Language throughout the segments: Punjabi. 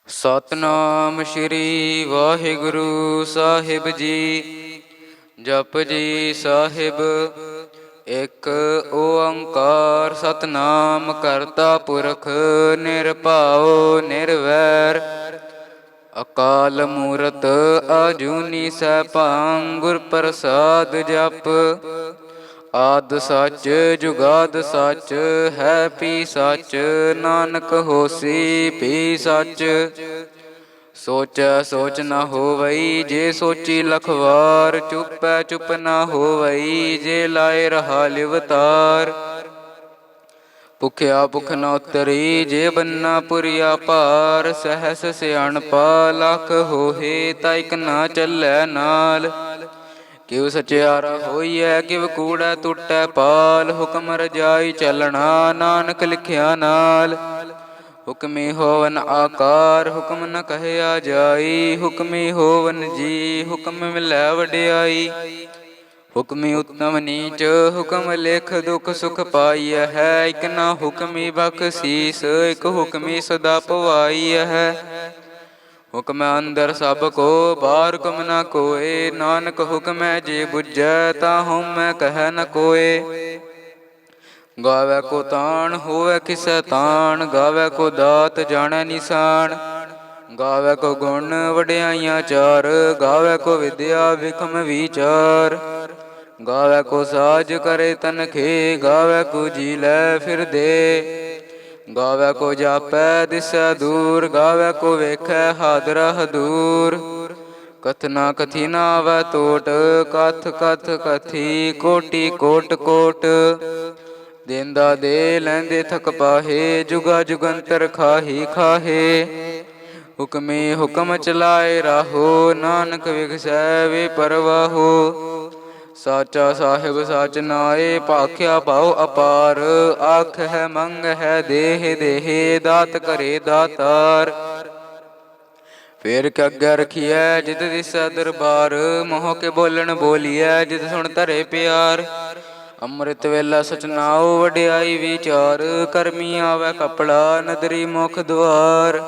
ਸਤਨਾਮ ਸ਼੍ਰੀ ਵਾਹਿਗੁਰੂ ਸਾਹਿਬ ਜੀ। ਜਪੁਜੀ ਸਾਹਿਬ। ਇੱਕ ਓੰਕਾਰ ਸਤਨਾਮ ਕਰਤਾ ਪੁਰਖ ਨਿਰਭਉ ਨਿਰਵੈਰ। ਅਕਾਲ ਮੂਰਤ ਅਜੂਨੀ ਸੈਭੰ ਗੁਰ ਪ੍ਰਸਾਦ ਜਪ। ਆਦਿ ਸੱਚ ਜੁਗਾਦ ਸੱਚ ਹੈ ਭੀ ਸੱਚ। ਨਾਨਕ ਹੋਸੀ ਭੀ ਸੱਚ। ਸੋਚੈ ਸੋਚ ਨ ਹੋਵਈ ਜੇ ਸੋਚੀ ਲਖ ਵਾਰ। ਚੁਪੈ ਚੁਪ ਨ ਹੋਵਈ ਜੇ ਲਾਏ ਰਹਾ ਲਿਵਤਾਰ। ਭੁਖਿਆ ਭੁਖ ਨ ਉਤਰੀ ਜੇ ਬੰਨਾ ਪੁਰੀਆ ਭਾਰ। ਸਹਸ ਸਿਆਣਪਾ ਲਖ ਹੋਹੇ ਤਾ ਇਕ ਨਾ ਚੱਲੈ ਨਾਲ। ਕਿਵ ਸਚਿਆਰਾ ਹੋਈਐ ਕਿਵ ਕੂੜੈ ਟੁੱਟੈ ਪਾਲ। ਹੁਕਮ ਰਜਾਈ ਚੱਲਣਾ ਨਾਨਕ ਲਿਖਿਆ ਨਾਲ। ਹੁਕਮੀ ਹੋਵਨ ਆਕਾਰ ਹੁਕਮ ਨ ਕਹਿਆ ਜਾਈ। ਹੁਕਮੀ ਹੋਵਨ ਜੀ ਹੁਕਮ ਮਿਲੈ ਵਡਿਆਈ। ਹੁਕਮੀ ਉੱਤਮ ਨੀਚ ਹੁਕਮ ਲਿਖ ਦੁਖ ਸੁਖ ਪਾਈਐ ਹੈ। ਇਕ ਨਾ ਹੁਕਮੀ ਬਖਸੀਸ ਇਕ ਹੁਕਮੀ ਸਦਾ ਪਵਾਈਐ ਹੈ। ਹੁਕਮੈ ਅੰਦਰ ਸਭ ਕੋ ਬਾਹਰ ਹੁਕਮ ਨ ਕੋਇ। ਨਾਨਕ ਹੁਕਮੈ ਜੇ ਬੁਝੈ ਤਾ ਹਉਮੈ ਕਹਿ ਨ ਕੋਇ। ਗਾਵੈ ਕੋ ਤਾਣ ਹੋਵੈ ਕਿਸੈ ਤਾਣ। ਗਾਵੈ ਕੋ ਦਾਤ ਜਾਣੈ ਨਿਸ਼ਾਨ। ਗਾਵੈ ਕੋ ਗੁਣ ਵਡਿਆਈਆਂ ਚਾਰ। ਗਾਵੈ ਕੋ ਵਿਦਿਆ ਵਿਖਮ ਵੀਚਾਰ। ਗਾਵੈ ਕੋ ਸਾਜ ਕਰੇ ਤਨਖੇ। ਗਾਵੈ ਕੋ ਜੀ ਲੈ ਫਿਰਦੇ। ਗਾਵੈ ਕੋ ਜਾਪੈ ਦਿਸੈ ਦੂਰ। ਗਾਵੈ ਕੋ ਵੇਖੈ ਹਾਦਰਾ ਹਦੂਰ। ਕਥਨਾ ਕਥੀ ਨ ਆਵੈ ਟੋਟ। ਕਥ ਕਥ ਕਥੀ ਕੋਟੀ ਕੋਟ ਕੋਟ। ਦੇਂਦਾ ਦੇ ਲੈਂਦੇ ਥਕ ਪਾਹੇ। ਜੁਗਾ ਜੁਗੰਤਰ ਖਾਹੀ ਖਾਹੇ। ਹੁਕਮੀ ਹੁਕਮ ਚਲਾਏ ਰਾਹੋ। ਨਾਨਕ ਵਿਗਸੈ ਵੇ ਪਰਵਾਹੋ। ਸਾਚਾ ਸਾਹਿਬ ਸਚ ਨਾਏ ਭਾਖਿਆ ਭਾਉ ਅਪਾਰ। ਆਖਹਿ ਮੰਗਹਿ ਦੇਹ ਦੇਹ ਦਾਤ ਕਰੇ ਦਾਤਾਰ। ਫੇਰ ਕਿ ਅੱਗੇ ਰਖੀਐ ਜਿਤ ਦਿਸੈ ਦਰਬਾਰ। ਮੋਹ ਕੇ ਬੋਲਣ ਬੋਲੀਐ ਜਿਤ ਸੁਣ ਧਰੇ ਪਿਆਰ। ਅੰਮ੍ਰਿਤ ਵੇਲਾ ਸਚ ਨਾਉ ਵਡਿਆਈ ਵਿਚਾਰ। ਕਰਮੀ ਆਵੈ ਕਪੜਾ ਨਦਰੀ ਮੁਖ ਦੁਆਰ।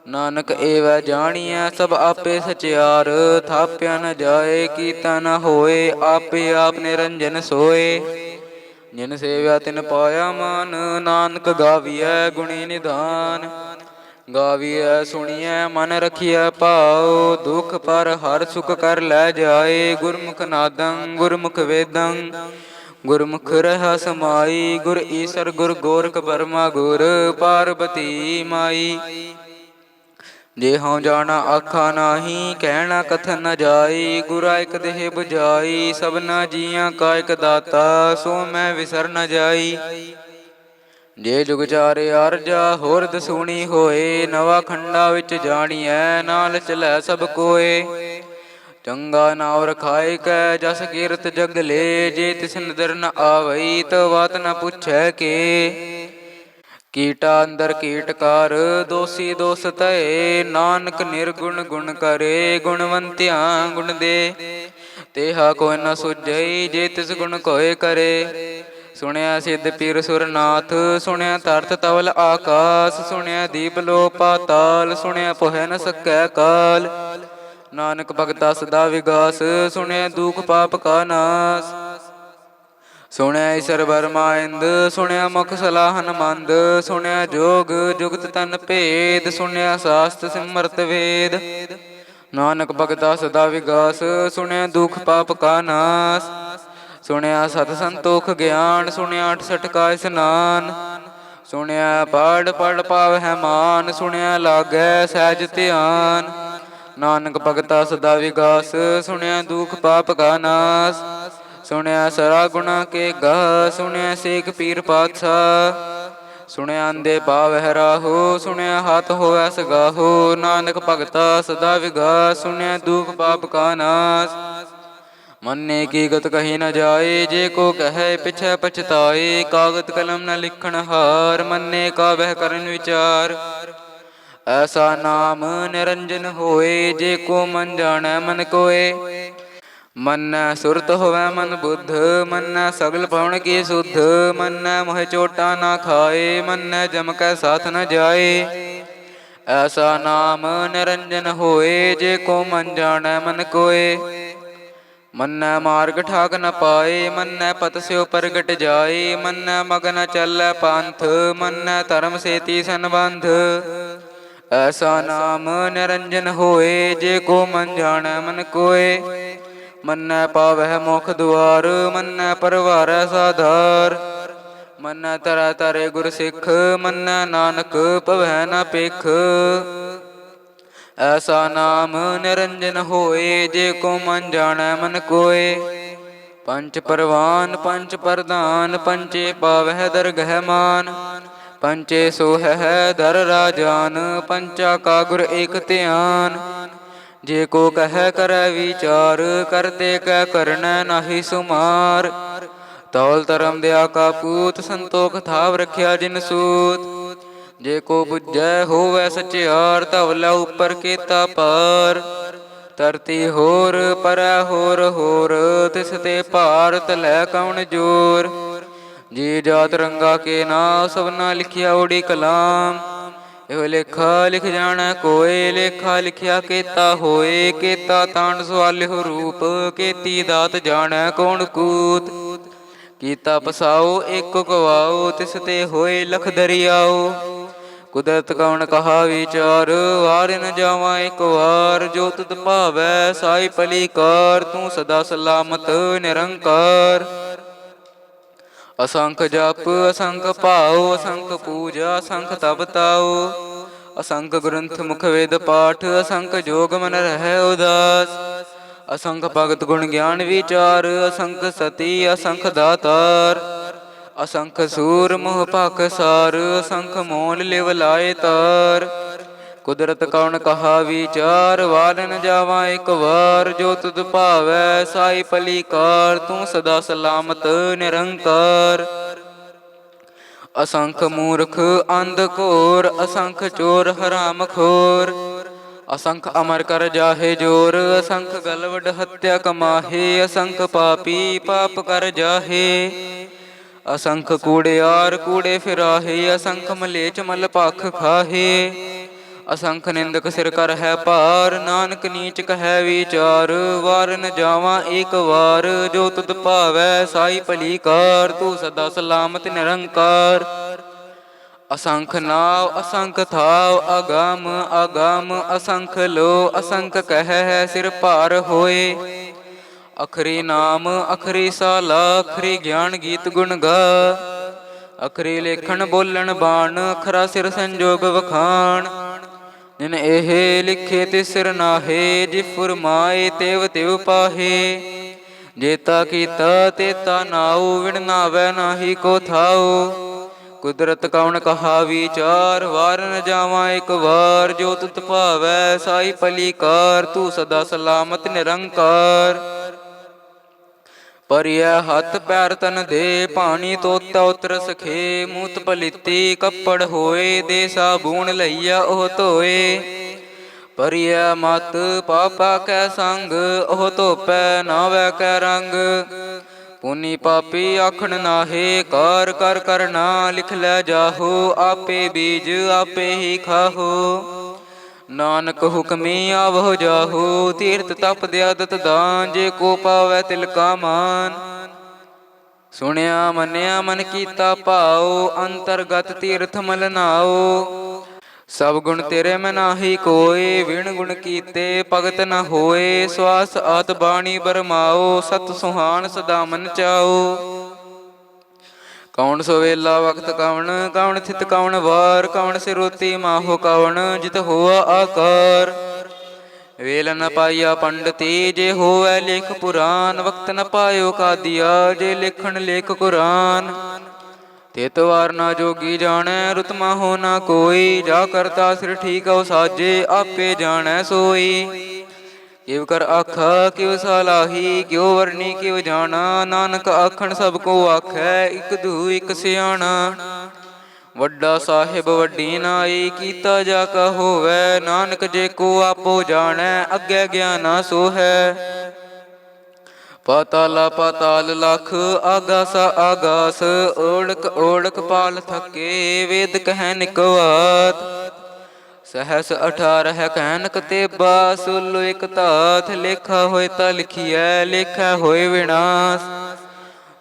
ਨਾਨਕ ਏਵੈ ਜਾਣੀਐ ਸਭ ਆਪੇ ਸਚਿਆਰ। ਥਾਪਿਆ ਨ ਜਾਏ ਕੀਤਾ ਨ ਹੋਏ। ਆਪੇ ਆਪ ਨਿਰੰਜਨ ਸੋਏ। ਜਿਨ ਸੇਵਿਆ ਤਿਨ ਪਾਇਆ ਮਾਨ। ਨਾਨਕ ਗਾਵੀਐ ਗੁਣੀ ਨਿਧਾਨ। ਗਾਵੀਐ ਸੁਣੀਐ ਮਨ ਰਖੀਐ ਭਾਉ। ਦੁਖ ਪਰ ਹਰਿ ਸੁਖ ਕਰ ਲੈ ਜਾਏ। ਗੁਰਮੁਖ ਨਾਦੰ ਗੁਰਮੁਖ ਵੇਦੰ ਗੁਰਮੁਖ ਰਹਿ ਸਮਾਈ। ਗੁਰ ਈਸਰ ਗੁਰ ਗੋਰਖ ਬਰਮਾ ਗੁਰ ਪਾਰਬਤੀ ਮਾਈ। ਜੇ ਹਉ ਜਾਣਾ ਆਖਾ ਨਾਹੀ ਕਹਿਣਾ ਕਥਨ ਨ ਜਾਈ। ਗੁਰਾ ਇਕ ਦੇਹ 부ਜਾਈ ਸਭਨਾ ਜੀਆਂ ਕਾ ਇਕ ਦਾਤਾ। ਸੋ ਮੈਂ ਵਿਸਰ ਨ ਜਾਈ। ਜੇ ਜੁਗ ਚਾਰੇ ਅਰਜਾ ਹੋਰ ਦਸੂਣੀ ਹੋਏ। ਨਵਾ ਖੰਡਾ ਵਿੱਚ ਜਾਣੀਐ ਨਾਲ ਚਲੈ ਸਭ ਕੋਏ। ਚੰਗਾ ਨਾਉ ਰਖਾਇ ਕੈ ਜਸ ਕੀਰਤ ਜਗ ਲੇ। ਜੇ ਤਿਸ ਨਦਰ ਨ ਆਵਈ ਤ ਵਾਤ ਨ ਪੁੱਛੈ ਕੇ। ਕੀਟਾ ਅੰਦਰ ਕੀਟਕਾਰ ਦੋਸੀ ਦੋਸ ਧਏ। ਨਾਨਕ ਨਿਰਗੁਣ ਗੁਣ ਕਰੇ ਗੁਣਵੰਤਿਆਂ ਗੁਣ ਦੇ। ਤੇਹਾ ਕੋਈ ਨ ਸੁਝਈ ਜੇ ਤਿਸ ਗੁਣ ਕੋਇ ਕਰੇ। ਸੁਣਿਆ ਸਿੱਧ ਪੀਰ ਸੁਰਨਾਥ ਸੁਣਿਆ ਤਰਤ ਤਵਲ ਆਕਾਸ। ਸੁਣਿਆ ਦੀਪ ਲੋ ਪਾਤਾਲ ਸੁਣਿਆ ਪੋਹਿ ਨ ਸਕੈ ਕਾਲ। ਨਾਨਕ ਭਗਤਾ ਸਦਾ ਵਿਗਾਸ ਸੁਣਿਆ ਦੁਖ ਪਾਪ ਕਾ ਨਾਸ। ਸੁਣਿਆ ਈਸਰ ਬਰਮਾ ਇੰਦ ਸੁਣਿਆ ਮੁਖ ਸਲਾਹਨ ਮੰਦ। ਸੁਣਿਆ ਜੋਗ ਜੁਗਤ ਤਨ ਭੇਦ ਸੁਣਿਆ ਸਾਸਤ ਸਿਮਰਤ ਵੇਦ। ਨਾਨਕ ਭਗਤਾ ਸਦਾ ਵਿਗਾਸ ਸੁਣਿਆ ਦੁਖ ਪਾਪ ਕਾ ਨਾਸ। ਸੁਣਿਆ ਸਤ ਸੰਤੋਖ ਗਿਆਨ ਸੁਣਿਆ 68 ਕਾ ਇਸਨਾਨ। ਸੁਣਿਆ ਪੜ ਪੜ ਪਾਵਹਿ ਮਾਨ ਸੁਣਿਆ ਲਾਗੈ ਸਹਿਜ ਧਿਆਨ। ਨਾਨਕ ਭਗਤਾ ਸਦਾ ਵਿਗਾਸ ਸੁਣਿਆ ਦੁਖ ਪਾਪ ਕਾ ਨਾਸ। ਸੁਣਿਆ ਸਰਾ ਗੁਣਾ ਕੇ ਗਾ ਸੁਣਿਆ ਸੇਖ ਪੀਰ ਪਾਤਸ਼ਾਹ। ਸੁਣਿਆ ਅੰਧੇ ਪਾਵਹਿ ਰਾਹੋ ਸੁਣਿਆ ਹੱਥ ਹੋਵੈ ਸਗਾਹੋ। ਨਾਨਕ ਭਗਤਾ ਸਦਾ ਵਿਗਾਸ ਸੁਣਿਆ ਦੁਖ ਪਾਪ ਕਾ ਨਾਸ। ਮੰਨੇ ਕੀ ਗਤ ਕਹੀ ਨ ਜਾਏ ਜੇ ਕੋ ਕਹੈ ਪਿਛੈ ਪਛਤਾਏ। ਕਾਗਦ ਕਲਮ ਨ ਲਿਖਣ ਹਾਰ ਮੰਨੇ ਕਾ ਬਹਿ ਕਰਨ ਵਿਚਾਰ। ਐਸਾ ਨਾਮ ਨਿਰੰਜਨ ਹੋਏ ਜੇ ਕੋ ਮਨ ਜਾਣੈ ਮਨ ਕੋਏ। ਮੰਨੈ ਸੁਰਤ ਹੋਵੈ ਮਨ ਬੁੱਧ ਮੰਨੈ ਸਗਲ ਪਵਨ ਕੀ ਸੁਧ। ਮੰਨੈ ਮੋਹਿ ਚੋਟਾ ਨਾ ਖਾਏ ਮੰਨੈ ਜਮ ਕੈ ਸਾਥ ਨ ਜਾਏ। ਐਸਾ ਨਾਮ ਨਿਰੰਜਨ ਹੋਏ, ਜੇ ਕੋ ਮਨ ਜਾਣੈ ਮਨ ਕੋਏ। ਮੰਨੈ ਮਾਰਗ ਠਾਕ ਨ ਪਾਏ, ਮੰਨੈ ਪਤ ਸਿਉ ਪ੍ਰਗਟ ਜਾਏ। ਮੰਨੈ ਮਗ ਨ ਚੱਲੈ ਪੰਥ, ਮੰਨੈ ਧਰਮ ਸੇਤੀ ਸੰਬੰਧ। ਐਸਾ ਨਾਮ ਨਿਰੰਜਨ ਹੋਏ, ਜੇ ਕੋ ਮਨ ਜਾਣੈ ਮਨ ਕੋਏ। ਮੰਨੈ ਪਾਵਹਿ ਮੁਖ ਦੁਆਰ, ਮੰਨੈ ਪਰਵਾਰੈ ਸਾਧਾਰ। ਮੰਨੈ ਤਰੈ ਤਾਰੇ ਗੁਰ ਸਿੱਖ, ਮੰਨੈ ਨਾਨਕ ਭਵੈ ਨ ਭਿਖ। ਐਸਾ ਨਾਮ ਨਿਰੰਜਨ ਹੋਏ, ਜੇ ਕੋ ਮਨ ਜਾਣੈ ਮਨ ਕੋਏ। ਪੰਚ ਪਰਵਾਨ ਪੰਚ ਪ੍ਰਧਾਨ, ਪੰਚੇ ਪਾਵਹਿ ਦਰਗਹਿ ਮਾਨ। ਪੰਚੇ ਸੋਹਹਿ ਦਰ ਰਾਜਾਨ, ਪੰਚਾ ਕਾ ਗੁਰ ਏਕ ਧਿਆਨ। ਜੇ ਕੋ ਕਹਿ ਕਰੈ ਵਿਚਾਰ, ਕਰਤੇ ਕੈ ਕਰਨੈ ਨਾਹੀ ਸੁਮਾਰ। ਤੌਲ ਧਰਮ ਦਿਆ ਕਾ ਪੂਤ, ਸੰਤੋਖ ਥਾਵ ਰਖਿਆ ਜਿਨ ਸੂਤ। ਜੇ ਕੋ ਬੁੱਝੈ ਹੋਵੈ ਸਚਿਆਰ, ਧਵਲਾ ਉਪਰ ਕੀਤਾ ਪਾਰ। ਧਰਤੀ ਹੋਰ ਪਰੈ ਹੋਰ ਹੋਰ, ਤਿਸ ਤੇ ਭਾਰ ਤਲੈ ਕਉਣ ਜੋਰ। ਜੀ ਜਾਤ ਰੰਗਾ ਕੇ ਨਾਮ, ਸਭਨਾ ਲਿਖਿਆ ਓੜੀ ਕਲਾਮ। ਇਹੋ ਲੇਖਾ ਲਿਖ ਜਾਣੈ ਕੋਇ, ਲੇਖਾ ਲਿਖਿਆ ਕੇਤਾ ਹੋਏ। ਕੇਤਾ ਤਾਂਡ ਸਵਾਲਿਹੁ ਰੂਪ, ਕੇਤੀ ਦਾਤ ਜਾਣੈ ਕੌਣ ਕੂਤ। ਕੀਤਾ ਪਸਾਓ ਏਕੋ ਗਵਾਓ, ਤਿਸ ਤੇ ਹੋਏ ਲਖ ਦਰਿਆਓ। ਕੁਦਰਤ ਕਉਣ ਕਹਾ ਵਿਚਾਰ, ਵਾਰ ਨ ਜਾਵਾਂ ਇਕ ਵਾਰ। ਜੋ ਤੁਧ ਭਾਵੈ ਸਾਈ ਭਲੀ ਕਾਰ, ਤੂੰ ਸਦਾ ਸਲਾਮਤ ਨਿਰੰਕਾਰ। ਅਸੰਖ ਜਪ ਅਸੰਖ ਭਾਉ, ਅਸੰਖ ਪੂਜਾ ਅਸੰਖ ਤਪ ਤਾਉ। ਅਸੰਖ ਗ੍ਰੰਥ ਮੁਖ ਵੇਦ ਪਾਠ, ਅਸੰਖ ਜੋਗ ਮਨ ਰਹਿ ਉਦਾਸ। ਅਸੰਖ ਭਗਤ ਗੁਣ ਗਿਆਨ ਵਿਚਾਰ, ਅਸੰਖ ਸਤੀ ਅਸੰਖ ਦਾਤਾਰ। ਅਸੰਖ ਸੂਰ ਮੋਹ ਭਾਖਸਾਰ, ਅਸੰਖ ਮੋਲ ਲਿਵ ਲਾਏ ਤਾਰ। ਕੁਦਰਤ ਕਉਣ ਕਹਾ ਵਿਚਾਰ, ਵਾਰ ਨ ਜਾਵਾਂ ਇਕ ਵਾਰ। ਜੋ ਤੁਧ ਭਾਵੈ ਸਾਈ ਭਲੀ ਕਾਰ, ਤੂੰ ਸਦਾ ਸਲਾਮਤ ਨਿਰੰਕਾਰ। ਅਸੰਖ ਮੂਰਖ ਅੰਧ ਘੋਰ, ਅਸੰਖ ਚੋਰ ਹਰਾਮ ਖੋਰ। ਅਸੰਖ ਅਮਰ ਕਰ ਜਾਹੇ ਜੋਰ, ਅਸੰਖ ਗਲਵਡ ਹੱਤਿਆ ਕਮਾਹੇ। ਅਸੰਖ ਪਾਪੀ ਪਾਪ ਕਰ ਜਾਹੇ, ਅਸੰਖ ਕੂੜਿਆਰ ਕੂੜੇ ਫਿਰਾਹੇ। ਅਸੰਖ ਮਲੇਛ ਮਲ ਭਖ ਖਾਹੇ, ਅਸੰਖ ਨਿੰਦਕ ਸਿਰ ਕਰ ਹੈ ਭਾਰ। ਨਾਨਕ ਨੀਚ ਕਹੈ ਵਿਚਾਰ, ਵਾਰ ਨ ਜਾਵਾਂ ਏਕ ਵਾਰ। ਜੋ ਤੁਧ ਭਾਵੈ ਸਾਈ ਭਲੀ ਕਾਰ, ਤੂੰ ਸਦਾ ਸਲਾਮਤ ਨਿਰੰਕਾਰ। ਅਸੰਖ ਨਾਵ ਅਸੰਖ ਥਾਵ, ਅਗਮ ਅਗਮ ਅਸੰਖ ਲੋ। ਅਸੰਖ ਕਹਿ ਸਿਰ ਭਾਰ ਹੋਏ, ਅਖਰੀ ਨਾਮ ਅਖਰੀ ਸਾਲਾ। ਅਖਰੀ ਗਿਆਨ ਗੀਤ ਗੁਣ ਗਾ, ਅਖਰੀ ਲੇਖਣ ਬੋਲਣ ਬਾਣ। ਅਖਰਾ ਸਿਰ ਸੰਜੋਗ ਵਖਾਣ, ਜਿਨ ਇਹ ਲਿਖੇ ਤਿਸ ਸਿਰ ਨਾਹੇ। ਜਿ ਫੁਰਮਾਏ ਤਿਵ ਤਿਵ ਪਾਹੇ, ਜੇਤਾ ਕੀਤਾ ਤੇਤਾ ਨਾਉ। ਵਿਣ ਨਾਵੈ ਨਾਹੀ ਕੋ ਥਾਉ। ਕੁਦਰਤ ਕਉਣ ਕਹਾ ਵਿਚਾਰ, ਵਾਰ ਨ ਜਾਵਾਂ ਇਕ ਵਾਰ। ਜੋ ਤੁਧ ਭਾਵੈ ਸਾਈ ਭਲੀ ਕਾਰ, ਤੂੰ ਸਦਾ ਸਲਾਮਤ ਨਿਰੰਕਾਰ। ਪਰਿਐ ਹੱਥ ਪੈਰ ਤਨ ਦੇ, ਪਾਣੀ ਧੋਤਾ ਉਤਰ ਸਖੇ। ਮੂਤ ਪਲੀਤੀ ਕੱਪੜ ਹੋਏ, ਦੇ ਸਾਬੂਣ ਲਈਆ ਉਹ ਧੋਏ। ਪਰਿਐ ਮਤ ਪਾਪਾ ਕੈ ਸੰਗ, ਉਹ ਧੋਪੈ ਨਾਵੈ ਕੈ ਰੰਗ। ਪੁਨੀ ਪਾਪੀ ਆਖਣ ਨਾਹੇ, ਕਾਰ ਕਰ ਕਰਨਾ ਲਿਖ ਲੈ ਜਾਹੋ। ਆਪੇ ਬੀਜ ਆਪੇ ਹੀ ਖਾਹੋ, ਨਾਨਕ ਹੁਕਮੀ ਆਵਹੁ ਜਾਹੋ। ਤੀਰਥ ਤਪ ਦਿਆਦਤ ਦਾਨ, ਜੇ ਕੋ ਪਾਵੈ ਤਿਲ ਕਾ ਮਾਨ। ਸੁਣਿਆ ਮੰਨਿਆ ਮਨ ਕੀਤਾ ਭਾਉ, ਅੰਤਰਗਤ ਤੀਰਥ ਮਲ ਨਾਉ। ਸਭ ਗੁਣ ਤੇਰੇ ਮੈਂ ਨਾਹੀ ਕੋਇ, ਵਿਣ ਗੁਣ ਕੀਤੇ ਭਗਤ ਨ ਹੋਏ। ਸਵਾਸ ਆਤ ਬਾਣੀ ਬਰਮਾਓ, ਸਤ ਸੁਹਾਣ ਸਦਾ ਮਨ ਚਾਓ। ਕੌਣ ਸੋ ਵੇਲਾ ਵਖਤ ਕਵਣ, ਕਵਣ ਥਿਤ ਕਵਣ ਵਾਰ। ਕਵਣ ਸਿਰੋਤੀ ਮਾਹੋ ਕਵਣ, ਜਿਤ ਹੋਆ ਆਕਾਰ। ਵੇਲ ਨ ਪਾਈਆ ਪੰਡਤੀ, ਜੇ ਹੋਵੈ ਲੇਖ ਪੁਰਾਨ। ਵਕਤ ਨ ਪਾਇਓ ਕਾਦੀਆ, ਜੇ ਲੇਖਣ ਲੇਖ ਕੁਰਾਨ। ਤਿਤ ਵਾਰ ਨਾ ਜੋਗੀ ਜਾਣੈ, ਰੁਤ ਮਾਹੋ ਨਾ ਕੋਈ। ਜਾ ਕਰਤਾ ਸਿਰ ਠੀਕਉ ਸਾਜੇ, ਆਪੇ ਜਾਣੈ ਸੋਈ। ਕਿਵ ਕਰ ਆਖਾ ਕਿਵ ਸਲਾਹੀ, ਕਿਉ ਵਰਨੀ ਕਿਵ ਜਾਣਾ। ਨਾਨਕ ਆਖਣ ਸਭ ਕੋ ਆਖੈ, ਇਕ ਦੂ ਇਕ ਸਿਆਣਾ। ਵੱਡਾ ਸਾਹਿਬ ਵੱਡੀ ਨਾਈ, ਕੀਤਾ ਜਾ ਕਾ ਹੋਵੈ। ਨਾਨਕ ਜੇ ਕੋ ਆਪੋ ਜਾਣੈ, ਅੱਗੇ ਗਿਆਨਾ ਸੋ ਹੈ। ਪਾਤਾਲਾ ਪਾਤਾਲ ਲਖ, ਆਗਾਸ ਆਗਾਸ। ਓੜਕ ਓੜਕ ਪਾਲ ਥਕੇ, ਵੇਦ ਕਹਿ ਨਿਕਵਾਤ। सहस 18 कहन कतेबा, सुलो एक धात, लेखा होए ता लिखिए, लेखा होए विनाश।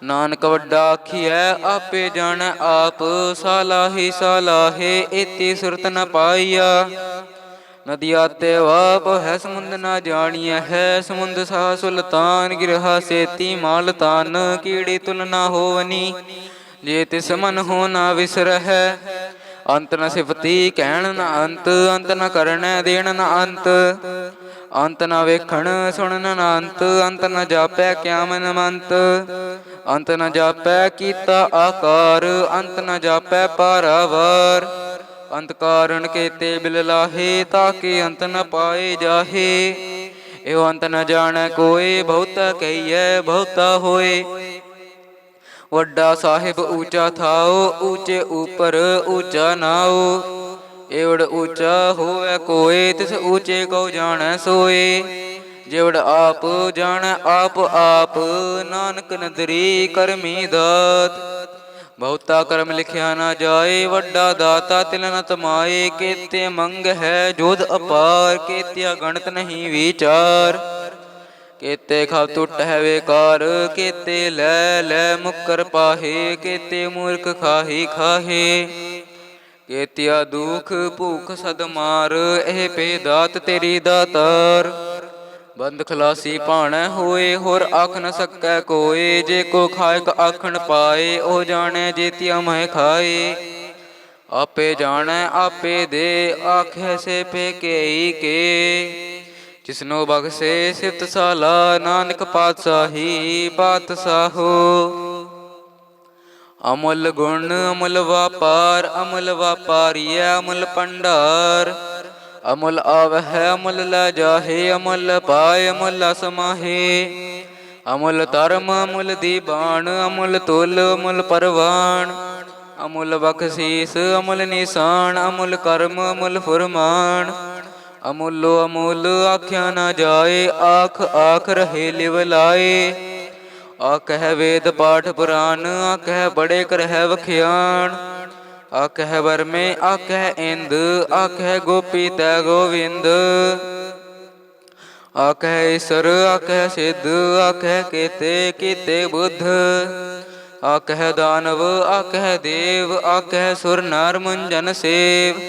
नानक वड्डा आखिए, आपे जानै आप, सालाही सालाहे, एती सुरत न पाइया। नदिया ते वाप है समुंद न जानिया है, समुंद सा सुल्तान, गिरहा सेती माल तान, कीड़ी तुल ना होवनी, जे तिस मन हो ना विसर है। अंत न सिफती कहण न अंत, अंत न करनै देण न अंत, अंत न वेखण सुनन न अंत, अंत न जापै क्या मन मंत, अंत न जापै कीता आकार, अंत न जापै पारावार। अंत कारण केते बिल लाहे, ताके अंत न पाए जाहे। एवं अंत न जानै कोय, बहुता कहिए बहुता होए। वड्डा साहिब ऊंचा थाओ, ऊंचे ऊपर ऊंचा नाओ। एवड़ ऊंचा होवे कोय, तिस ऊंचे को जानै सोए। जेवड़ आप जानै आप आप, नानक नदरी करमी दात। बहुता कर्म लिखिया ना जाए, वड्डा दाता तिल न तमाए। केते मंग है जोध अपार, केतिया गणत नहीं विचार। केते खाव टुट है बेकार, केते लै लै मुकर पाहे, केते मूर्ख खाही खाहे। केतिया दुख भूख सद मार, एह पे दात तेरी दातार। बंद खलासी भाणै होए, होर आख न सकै कोय। जे को खायक आखण पाए, ओ जाने जेतिया मह खाए। आपे जानै आपे दे, आखे से पे केई के। जिसनो बख्शे सिफत साला, नानक पातशाही पातशाहो। अमुल गुण अमुल वापार, अमुल वापारिय अमुल भंडार। अमुल आवह अमुल लै जाहे, अमुल पाए अमुल समाहे। अमुल धर्म अमुल दीबान, अमुल तुल अमुल परवान। अमुल बख्शीस अमुल निशान, अमुल कर्म अमुल फुरमान। अमुलो अमूल आख्या न जाए, आख आख रहे लिव लाए। आकह वेद पाठ पुराण, आकह बड़े करह वख्याण। आकह वर में आकह इंद, आकह गोपी तै गोविंद। आकह ईश्वर आकह सिद्ध, आकह केते कीते बुद्ध। आकह दानव आकह देव, आकह सुर नर मुंजन सेव।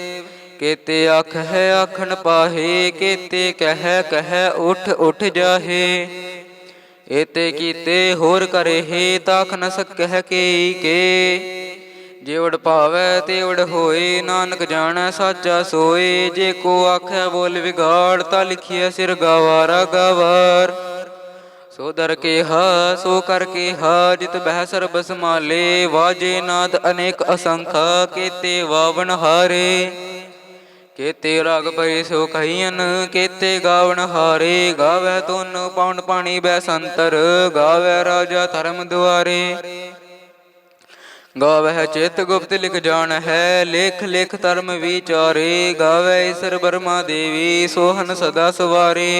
केते आखह आखन पाहे, केते कह कह उठ उठ जाहे। एते कीते होर करे हे, ताख न सकह केई के। जेवड़ भावै तेवड़ होए, नानक जानै साचा सोए। जे को आखै बोल विगाड़, ता लिखिए सिर गवारा गवार। सो दर के हा सो कर के हा, जित बह सर्ब समाले। वाजे नाद अनेक असंखा, केते वावन हारे। केते राग भय सो कहियन, केते गावन हारे। गावै तुन पौन पानी बैसंतर, गावै राजा धर्म दुआरे। गावह चित गुप्त लिख जान है, लेख लेख धर्म विचारे। गावै ईश्वर ब्रह्मा देवी, सोहन सदा सवारे।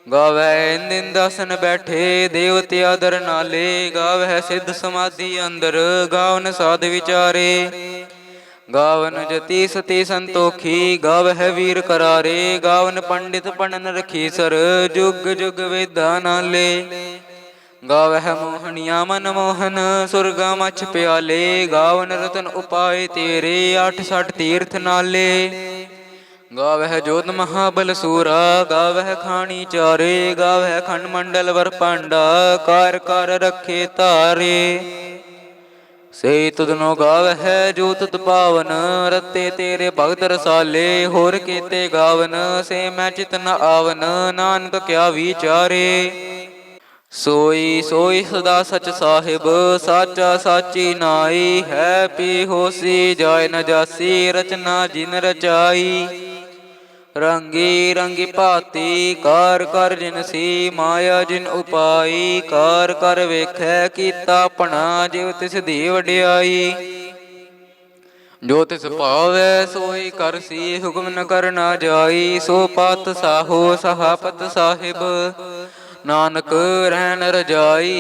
गावै इंद इंदासन बैठे, देवते आदर नाले। गावह सिद्ध समाधि अंदर, गावन साध विचारे। गावन जति सती संतोखी, गावह वीर करारे। गावन पंडित पढ़न रखीसर, जुग जुग वेदा नाले। गावह मोहनिया मन मोहन, सुरगा मछ प्याले। गावन रतन उपाय तेरे, 68 तीर्थ नाले। गावह जोध महाबल सूरा, गावह खानी चारे। गावह खंड मंडल वर पांडा, कार कार रखे तारे। से तुदनो गावह जो तुद पावन, रते तेरे भगत रसाले। होर केते गावन, से मैं चित न आवन। नानक क्या विचारे। सोई सोई सदा सच साहिब, साचा साची नाई। है पी होसी जाय न जासी, रचना जिन रचाई। रंगी रंगी भाती, कार कर जिनसी। माया जिन उपाई, कार कर वेखै कीता अपना। जिव तिस दी वड्याई, जो तिस पावै सोई करसी। हुक्म न करना जाई, सो पात साहो सहापत साहिब। नानक रहन रजाई,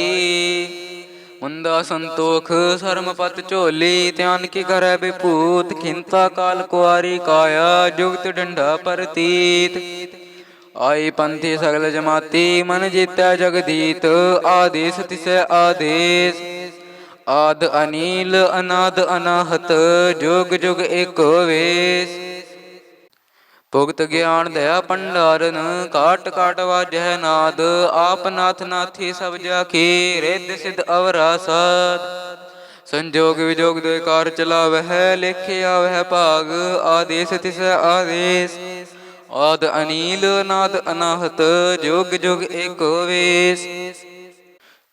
ਮੁੰਦਾ ਸੰਤੋਖ ਸਰਮ ਪਤ ਝੋਲੀ, ਧਿਆਨ ਕੀ ਕਰੈ ਬਿਪੂਤ, ਖਿੰਤਾ ਕਾਲ ਕੁਆਰੀ ਕਾਇਆ, ਜੁਗਤ ਡੰਡਾ ਪਰਤੀਤ। ਆਈ ਪੰਥੀ ਸਗਲ ਜਮਾਤੀ, ਮਨ ਜੀਤੈ ਜਗਦੀਤ, ਆਦੇਸ ਤਿਸੈ ਆਦੇਸ। ਆਦ ਅਨੀਲ ਅਨਾਦ ਅਨਾਹਤ, ਜੁਗ ਜੁਗ ਏਕੋ ਵੇਸ। ਭੁਗਤ ਗਿਆਨ ਦਇਆ ਭੰਡਾਰਨ, ਕਾਟ ਕਾਟ ਵਾਜੈ ਨਾਦ, ਆਪ ਨਾਥ ਨਾਥੀ ਸਭ ਜਾ ਕੀ, ਰਿੱਧ ਸਿਧ ਅਵਰਾ ਸਾਧ। ਸੰਜੋਗ ਵਿਜੋਗ ਦੁਇ ਕਾਰ ਚਲਾਵਹਿ, ਲੇਖੇ ਆਵਹਿ ਭਾਗ, ਆਦੇਸ ਤਿਸੈ ਆਦੇਸ। ਆਦ ਅਨੀਲ ਅਨਾਦ ਅਨਾਹਤ, ਜੁਗ ਜੁਗ ਏਕੋ ਵੇਸ।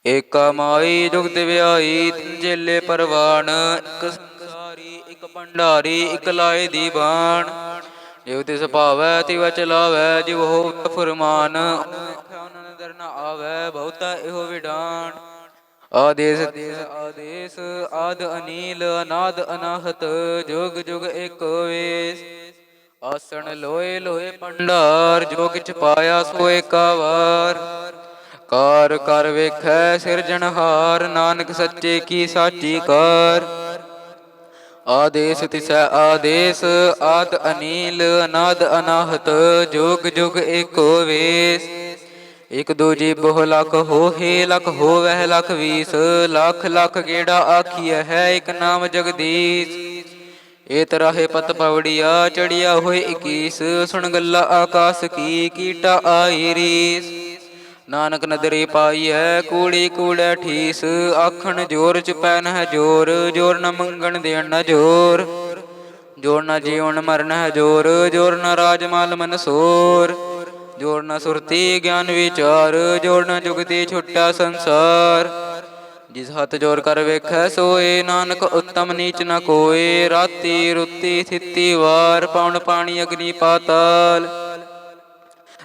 ਏਕਾ ਮਾਈ ਜੁਗਤ ਵਿਆਈ, ਤਿਨ ਚੇਲੇ ਪਰਵਾਨ, ਇਕ ਸੰਸਾਰੀ ਇਕ ਭੰਡਾਰੀ, ਇਕ ਲਾਏ ਦੀ ਬਾਣ। ਜਿਵ ਤਿਸ ਭਾਵੈ ਤਿਵ ਚਲਾਵੈ, ਜਿਵ ਹੋਵੈ ਫੁਰਮਾਨ, ਨਦਰ ਨ ਆਵੈ ਬਹੁਤਾ ਇਹੋ ਵਿਡਾਣ। ਆਦੇਸ ਆਦੇਸ, ਆਦ ਅਨੀਲ ਅਨਾਦ ਅਨਾਹਤ, ਜੁਗ ਜੁਗ ਏਕੋ ਵੇਸ। ਆਸਣ ਲੋਏ ਲੋਏ ਭੰਡਾਰ, ਜੋ ਕਿਛ ਪਾਇਆ ਸੋ ਏਕਾ ਵਾਰ। ਕਾਰ ਕਰ ਵੇਖੈ ਸਿਰਜਣਹਾਰ, ਨਾਨਕ ਸੱਚੇ ਕੀ ਸਾਚੀ ਕਾਰ। ਆਦੇਸ ਤਿਸੈ ਆਦੇਸ, ਆਦ ਅਨੀਲ ਅਨਾਦ ਅਨਾਹਤ, ਜੁਗ ਜੁਗ ਏਕੋ ਵੇਸ। ਇਕ ਦੂਜੀ ਬਹੁ ਲਖ ਹੋਹੇ, ਲਖ ਹੋਵਹਿ ਲਖ ਵੀਸ, ਲੱਖ ਲੱਖ ਗੇੜਾ ਆਖੀਐ ਹੈ, ਇਕ ਨਾਮ ਜਗਦੀਸ਼। ਏ ਤਰਾਹੇ ਪਤ ਪਵੜੀਆ, ਚੜੀਆ ਹੋਏ 21, ਸੁਣ ਗੱਲਾ ਆਕਾਸ ਕੀ, ਕੀਟਾ ਆਈ ਰੀਸ। ਨਾਨਕ ਨਦਰੀ ਪਾਈਐ, ਕੂੜੀ ਕੂੜੈ ਠੀਸ, ਆਖਣ ਜੋਰ ਚੁਪੈ ਨਹਿ ਜੋਰ, ਜੋਰ ਨ ਮੰਗਣ ਦੇਣ ਨ ਜੋਰ। ਜੋਰ ਨ ਜੀਵਨ ਮਰਨ ਹੈ ਜੋਰ, ਜੋਰ ਨ ਰਾਜ ਮਾਲ ਮਨਸੋਰ। ਜੋਰ ਨ ਸੁਰਤੀ ਗਿਆਨ ਵਿਚਾਰ, ਜੋਰ ਨ ਜੁਗਤੀ ਛੁਟਾ ਸੰਸਾਰ। ਜਿਸ ਹੱਥ ਜੋਰ ਕਰ ਵੇਖੈ ਸੋਏ, ਨਾਨਕ ਉੱਤਮ ਨੀਚ ਨ ਕੋਏ। ਰਾਤੀ ਰੁੱਤੀ ਥਿੱਤੀ ਵਾਰ, ਪਵਨ ਪਾਣੀ ਅਗਨੀ ਪਾਤਾਲ।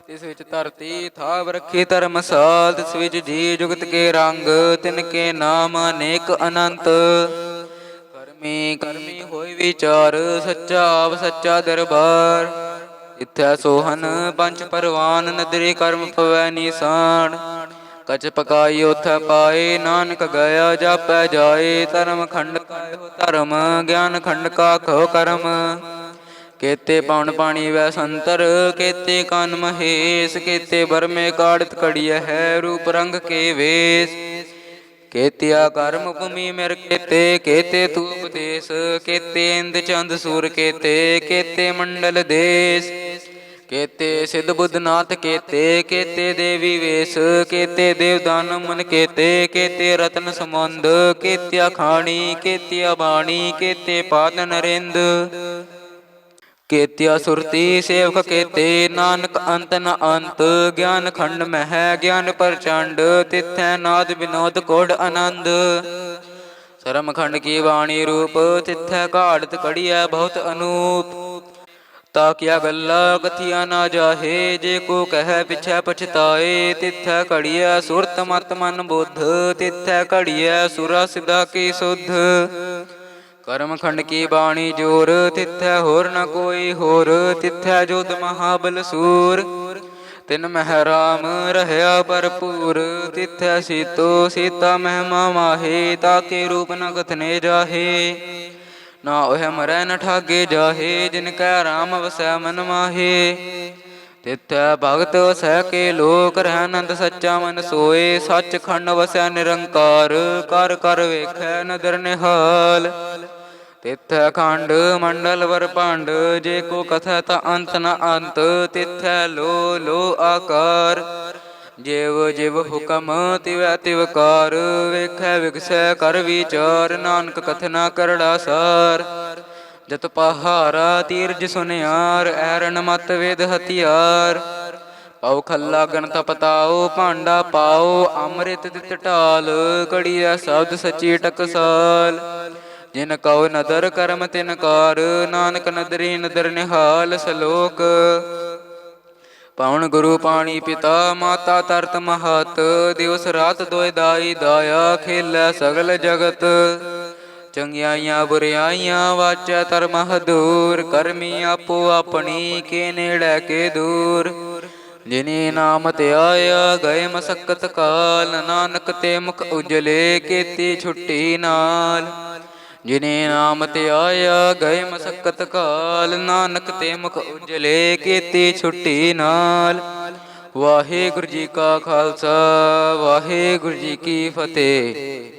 ਤਿਸ ਵਿੱਚ ਧਰਤੀ ਥਾਵ ਰੱਖੀ ਧਰਮਸਾਲ, ਤਿਸ ਵਿੱਚ ਜੀ ਜੁਗਤ ਕੇ ਰੰਗ, ਤਿਨ ਕੇ ਨਾਮ ਅਨੇਕ ਅਨੰਤ। ਕਰਮੀ ਕਰਮੀ ਹੋਇ ਵਿਚਾਰ, ਸੱਚਾ ਆਪ ਸੱਚਾ ਦਰਬਾਰ। ਇਥੈ ਸੋਹਨ ਪੰਚ ਪਰਵਾਨ, ਨਦਰੀ ਕਰਮ ਪਵੈ ਨੀਸਾਨ। ਕਚ ਪਕਾਈ ਉਥੈ ਪਾਏ, ਨਾਨਕ ਗਿਆ ਜਾਪੈ ਜਾਏ। ਧਰਮ ਖੰਡ ਕਾ ਇਹੋ ਧਰਮ, ਗਿਆਨ ਖੰਡ ਕਾ ਕਹੋ ਕਰਮ। ਕੇਤੇ ਪਵਨ ਪਾਣੀ ਵੈ ਸੰਤਰ, ਕੇਤੇ ਕਾਨ ਮਹੇਸ਼। ਕੇਤੇ ਬਰਮੇ ਕਾੜਤ ਘੜੀਐ ਹੈ, ਰੂਪ ਰੰਗ ਕੇ ਵੇਸ। ਕੇਤਿਆ ਕਰਮ ਭੂਮੀ ਮਿਰ ਕੇਤੇ, ਕੇਤੇ ਤੂ ਉਪਦੇਸ। ਕੇਤੇ ਇੰਦ ਚੰਦ ਸੂਰ ਕੇਤੇ, ਕੇਤੇ ਮੰਡਲ ਦੇਸ। ਕੇਤੇ ਸਿੱਧ ਬੁੱਧ ਨਾਥ ਕੇਤੇ, ਕੇਤੇ ਦੇਵੀ ਵੇਸ। ਕੇਤੇ ਦੇਵ ਦਾਨਵ ਮਨ ਕੇਤੇ, ਕੇਤੇ ਰਤਨ ਸਮੁੰਦ। ਕੇਤਿਆ ਖਾਣੀ ਕੇਤਿਆ ਬਾਣੀ, ਕੇਤੇ ਪਾਤ ਨਰਿੰਦ। ਕੇਤਿਆ ਸੁਰਤੀ ਸੇਵਕ ਕੇਤੇ, ਨਾਨਕ ਅੰਤ ਨ ਅੰਤ। ਗਿਆਨ ਖੰਡ ਮਹਿ ਗਿਆਨ ਪ੍ਰਚੰਡ, ਤਿਥੈ ਨਾਦ ਵਿਨੋਦ ਕੋਡ ਆਨੰਦ। ਸਰਮ ਖੰਡ ਕੀ ਬਾਣੀ ਰੂਪ, ਤਿਥੈ ਘਾੜਤ ਘੜੀਐ ਬਹੁਤ ਅਨੂਪ। ਤਾ ਕੀਆ ਗੱਲਾ ਕਥੀਆ ਨਾ ਜਾਹੇ, ਜੇ ਕੋ ਕਹਿ ਪਿਛੈ ਪਛਤਾਏ। ਤਿਥੈ ਘੜੀਐ ਸੁਰਤ ਮਤ ਮਨ ਬੁੱਧ, ਤਿਥੈ ਘੜੀਐ ਸੁਰਾ ਸਿਧਾ ਕੀ ਸੁਧ। ਕਰਮ ਖੰਡ ਕੀ ਬਾਣੀ ਜੋਰ, ਤਿਥੈ ਹੋਰ ਨ ਕੋਈ ਹੋਰ। ਤਿਥੈ ਜੋਧ ਮਹਾਬਲ ਸੂਰ, ਤਿਨ ਮਹਿ ਰਾਮ ਰਹਿਆ ਭਰਪੂਰ। ਤਿਥੈ ਸੀਤੋ ਸੀਤਾ ਮਹਿਮਾ ਮਾਹੇ, ਤਾਕੇ ਰੂਪ ਨ ਕਥਨੇ ਜਾਹੇ। ਨਾ ਉਹ ਮਰੈ ਨ ਠਾਗੇ ਜਾਹੇ, ਜਿਨ ਕੈ ਰਾਮ ਵਸੈ ਮਨ ਮਾਹੇ। ਤਿਥੈ ਭਗਤ ਵਸੈ ਕੇ ਲੋਕ, ਰਹਿ ਆਨੰਦ ਸੱਚਾ ਮਨ ਸੋਏ। ਸੱਚ ਖੰਡ ਵਸੈ ਨਿਰੰਕਾਰ, ਕਰ ਕਰ ਵੇਖੈ ਨਦਰ ਨਿਹਾਲ। ਤਿਥੈ ਖੰਡ ਮੰਡਲ ਬਰਭੰਡ, ਜੇ ਕੋ ਕਥੈ ਤਾ ਅੰਤ ਨ ਅੰਤ। ਤਿਥੈ ਲੋ ਲੋ ਆਕਾਰ, ਜਿਵ ਜਿਵ ਹੁਕਮ ਤਿਵੈ ਤਿਵ ਕਾਰ। ਵੇਖੈ ਵਿਗਸੈ ਕਰ ਵਿਚਾਰ, ਨਾਨਕ ਕਥਨਾ ਕਰੜਾ ਸਾਰ। ਜਤ ਪਹਾਰਾ ਤੀਰਜ ਸੁਨਿਆਰ, ਐਰਨ ਮਤ ਵੇਦ ਹਥਿਆਰ। ਪਉ ਖੱਲਾ ਗਣਤ ਪਤਾਓ, ਭਾਂਡਾ ਪਾਓ ਅੰਮ੍ਰਿਤ ਤਿਤ ਢਾਲ। ਘੜੀਐ ਸ਼ਬਦ ਸਚੀ ਟਕਸਾਲ, ਜਿਨ ਕਉ ਨਦਰ ਕਰਮ ਤਿਨ ਕਾਰ। ਨਾਨਕ ਨਦਰੀ ਨਦਰ ਨਿਹਾਲ। ਸਲੋਕ ਪਵਨ ਗੁਰੂ ਪਾਣੀ ਪਿਤਾ, ਮਾਤਾ ਤਰਤ ਮਹਤ। ਦਿਵਸ ਰਾਤ ਦੋਇ ਦਾਈ ਦਾਇਆ, ਖੇਲੈ ਸਗਲ ਜਗਤ। ਚੰਗਿਆਈਆਂ ਬੁਰਿਆਈਆਂ ਵਾਚੈ ਧਰਮ ਹਦੂਰ, ਕਰਮੀ ਆਪੋ ਆਪਣੀ ਕੇ ਨੇੜੈ ਕੇ ਦੂਰ। ਜਿਨੇ ਨਾਮ ਤੇ ਆਇਆ ਗਏ ਮਸਕਤ ਕਾਲ, ਨਾਨਕ ਤੇ ਮੁਖ ਉਜਲੇ ਕੀਤੀ ਛੁੱਟੀ ਨਾਲ। ਜਿਨੇ ਨਾਮ ਤੇ ਆਇਆ ਗਏ ਮਸਕਤ ਕਾਲ, ਨਾਨਕ ਤੇ ਮੁਖ ਉਜਲੇ ਕੀਤੀ ਛੁੱਟੀ ਨਾਲ। ਵਾਹਿਗੁਰੂ ਜੀ ਕਾ ਖਾਲਸਾ, ਵਾਹਿਗੁਰੂ ਜੀ ਕੀ ਫਤਿਹ।